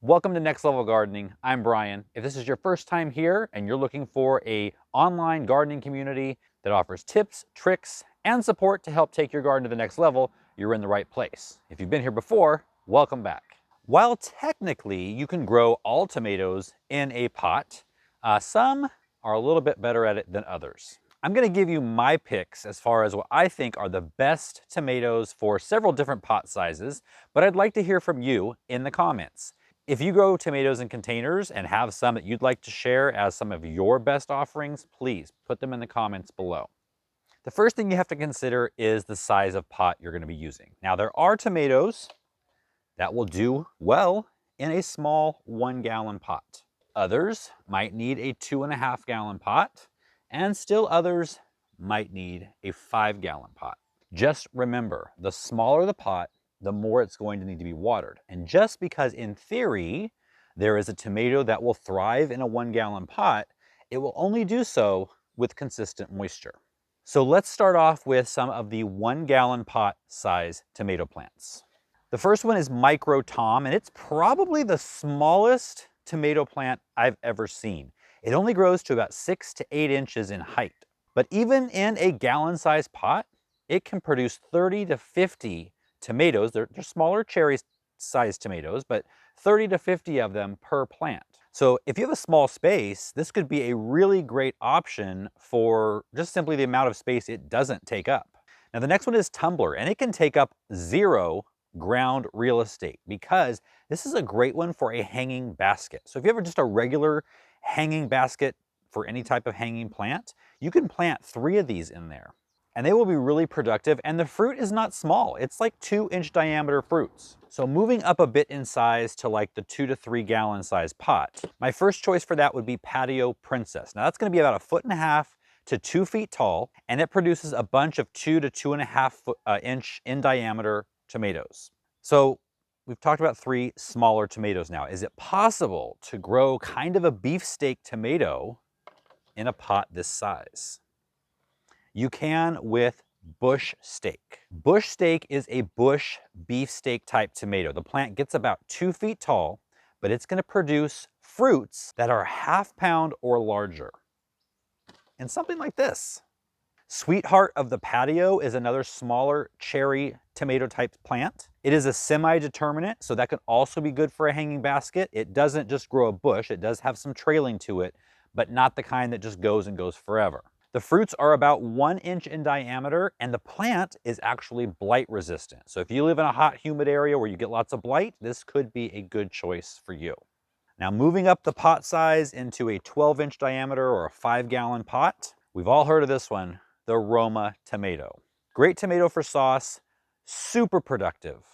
Welcome to Next Level Gardening. I'm Brian. If this is your first time here and you're looking for an online gardening community that offers tips, tricks, and support to help take your garden to the next level, you're in the right place. If you've been here before, welcome back. While technically you can grow all tomatoes in a pot, some are a little bit better at it than others. I'm going to give you my picks as far as what I think are the best tomatoes for several different pot sizes, but I'd like to hear from you in the comments. If you grow tomatoes in containers and have some that you'd like to share as some of your best offerings, please put them in the comments below. The first thing you have to consider is the size of pot you're going to be using. Now, there are tomatoes that will do well in a small 1-gallon pot. Others might need a 2.5-gallon pot, and still others might need a 5-gallon pot. Just remember, the smaller the pot, the more it's going to need to be watered. And just because in theory, there is a tomato that will thrive in a 1-gallon pot, it will only do so with consistent moisture. So let's start off with some of the 1-gallon pot size tomato plants. The first one is Micro Tom, and it's probably the smallest tomato plant I've ever seen. It only grows to about 6 to 8 inches in height. But even in a gallon-sized pot, it can produce 30 to 50 tomatoes. They're smaller cherry-sized tomatoes, but 30 to 50 of them per plant. So if you have a small space, this could be a really great option for just simply the amount of space it doesn't take up. Now the next one is Tumbler, and it can take up 0 ground real estate because this is a great one for a hanging basket. So if you have just a regular hanging basket for any type of hanging plant, you can plant 3 of these in there and they will be really productive, and the fruit is not small. It's like 2-inch diameter fruits. So moving up a bit in size to like the 2 to 3 gallon size pot, my first choice for that would be Patio Princess. Now that's going to be about 1.5 to 2 feet tall, and it produces a bunch of 2 to 2.5 inch in diameter tomatoes. So we've talked about 3 smaller tomatoes now. Is it possible to grow kind of a beefsteak tomato in a pot this size? You can with bush steak. Bush steak is a bush beefsteak type tomato. The plant gets about 2 feet tall, but it's going to produce fruits that are ½ pound or larger. And something like this. Sweetheart of the Patio is another smaller cherry tomato type plant. It is a semi-determinate, so that can also be good for a hanging basket. It doesn't just grow a bush, it does have some trailing to it, but not the kind that just goes and goes forever. The fruits are about 1 inch in diameter, and the plant is actually blight resistant. So if you live in a hot, humid area where you get lots of blight, this could be a good choice for you. Now moving up the pot size into a 12-inch diameter or a 5-gallon pot, we've all heard of this one, the Roma tomato. Great tomato for sauce, super productive,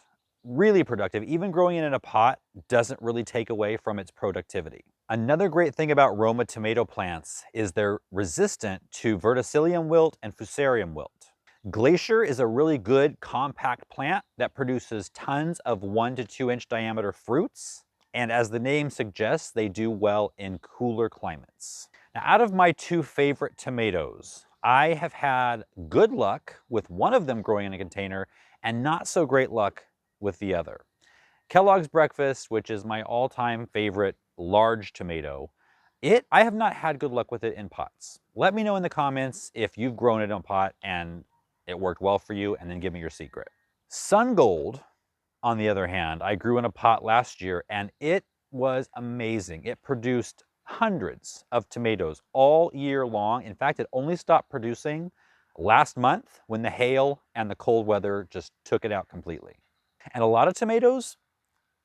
really productive. Even growing it in a pot doesn't really take away from its productivity. Another great thing about Roma tomato plants is they're resistant to verticillium wilt and fusarium wilt. Glacier is a really good compact plant that produces tons of 1 to 2 inch diameter fruits. And as the name suggests, they do well in cooler climates. Now, out of my 2 favorite tomatoes, I have had good luck with one of them growing in a container and not so great luck with the other. Kellogg's Breakfast, which is my all-time favorite large tomato, I have not had good luck with it in pots. Let me know in the comments if you've grown it in a pot and it worked well for you, and then give me your secret. Sun Gold, on the other hand, I grew in a pot last year and it was amazing. It produced hundreds of tomatoes all year long. In fact, it only stopped producing last month when the hail and the cold weather just took it out completely. And a lot of tomatoes,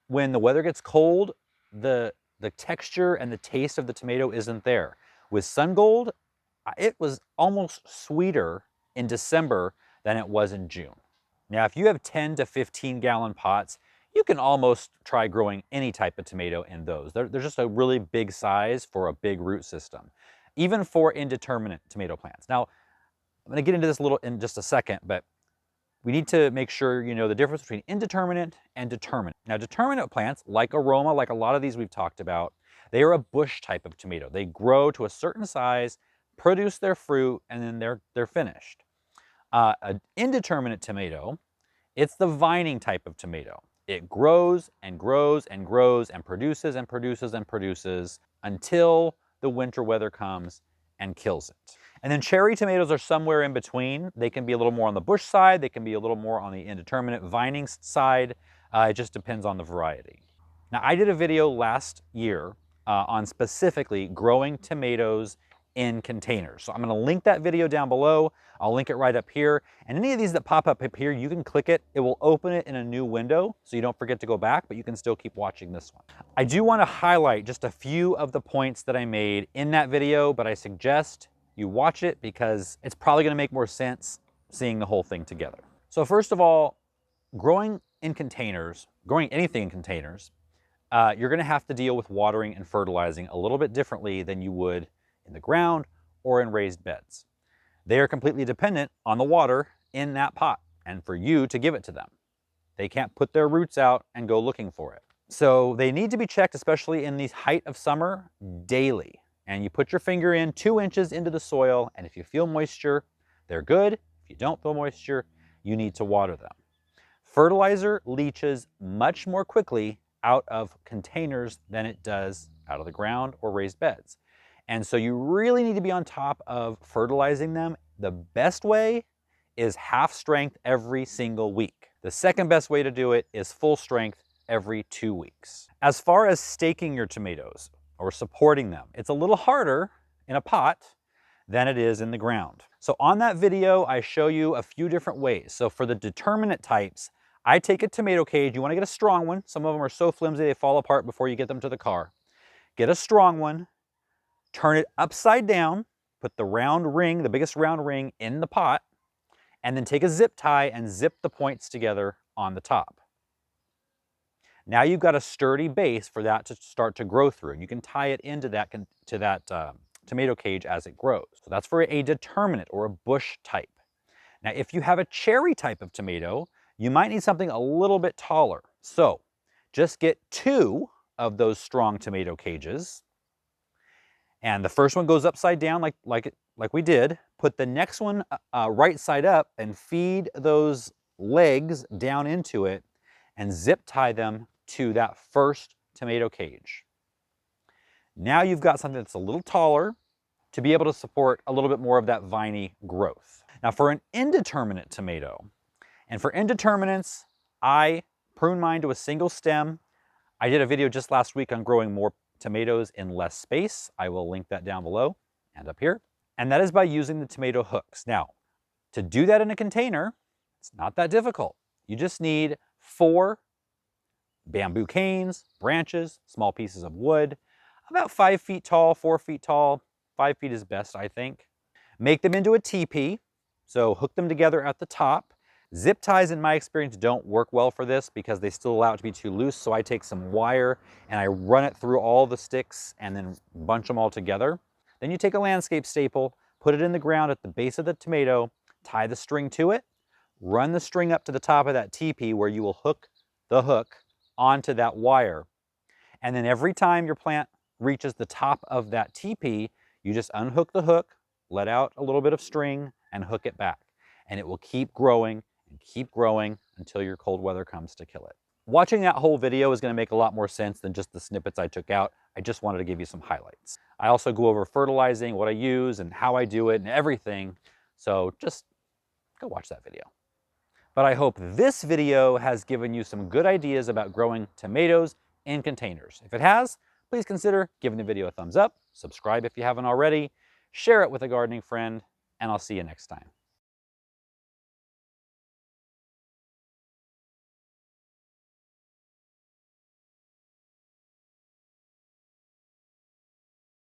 when the weather gets cold, the texture and the taste of the tomato isn't there. With Sun Gold, it was almost sweeter in December than it was in June. Now, if you have 10 to 15 gallon pots, you can almost try growing any type of tomato in those. They're just a really big size for a big root system, even for indeterminate tomato plants. Now, I'm going to get into this a little in just a second, but we need to make sure you know the difference between indeterminate and determinate. Now, determinate plants, like aroma, like a lot of these we've talked about, they are a bush type of tomato. They grow to a certain size, produce their fruit, and then they're finished. An indeterminate tomato, it's the vining type of tomato. It grows and grows and grows and produces and produces and produces until the winter weather comes and kills it. And then cherry tomatoes are somewhere in between. They can be a little more on the bush side. They can be a little more on the indeterminate vining side. It just depends on the variety. Now, I did a video last year on specifically growing tomatoes in containers. So I'm gonna link that video down below. I'll link it right up here. And any of these that pop up here, you can click it. It will open it in a new window, so you don't forget to go back, but you can still keep watching this one. I do wanna highlight just a few of the points that I made in that video, but I suggest you watch it because it's probably gonna make more sense seeing the whole thing together. So first of all, growing in containers, growing anything in containers, you're gonna have to deal with watering and fertilizing a little bit differently than you would in the ground or in raised beds. They are completely dependent on the water in that pot and for you to give it to them. They can't put their roots out and go looking for it. So they need to be checked, especially in the height of summer, daily. And you put your finger in 2 inches into the soil, and if you feel moisture, they're good. If you don't feel moisture, you need to water them. Fertilizer leaches much more quickly out of containers than it does out of the ground or raised beds. And so you really need to be on top of fertilizing them. The best way is half strength every single week. The second best way to do it is full strength every 2 weeks. As far as staking your tomatoes or supporting them, it's a little harder in a pot than it is in the ground. So on that video, I show you a few different ways. So for the determinate types, I take a tomato cage. You want to get a strong one. Some of them are so flimsy they fall apart before you get them to the car. Get a strong one. Turn it upside down, put the round ring, the biggest round ring, in the pot, and then take a zip tie and zip the points together on the top. Now you've got a sturdy base for that to start to grow through. You can tie it into that tomato cage as it grows. So that's for a determinate or a bush type. Now, if you have a cherry type of tomato, you might need something a little bit taller. So just get 2 of those strong tomato cages. And the first one goes upside down like we did. Put the next one right side up and feed those legs down into it and zip tie them to that first tomato cage. Now you've got something that's a little taller to be able to support a little bit more of that viney growth. Now for an indeterminate tomato, and for indeterminates, I prune mine to a single stem. I did a video just last week on growing more tomatoes in less space. I will link that down below and up here. And that is by using the tomato hooks. Now, to do that in a container, it's not that difficult. You just need 4 bamboo canes, branches, small pieces of wood, about 5 feet tall, 4 feet tall. 5 feet is best, I think. Make them into a teepee. So hook them together at the top. Zip ties, in my experience, don't work well for this because they still allow it to be too loose. So I take some wire and I run it through all the sticks and then bunch them all together. Then you take a landscape staple, put it in the ground at the base of the tomato, tie the string to it, run the string up to the top of that teepee where you will hook the hook onto that wire. And then every time your plant reaches the top of that teepee, you just unhook the hook, let out a little bit of string, and hook it back. And it will keep growing and keep growing until your cold weather comes to kill it. Watching that whole video is going to make a lot more sense than just the snippets I took out. I just wanted to give you some highlights. I also go over fertilizing, what I use and how I do it and everything. So just go watch that video. But I hope this video has given you some good ideas about growing tomatoes in containers. If it has, please consider giving the video a thumbs up, subscribe if you haven't already, share it with a gardening friend, and I'll see you next time.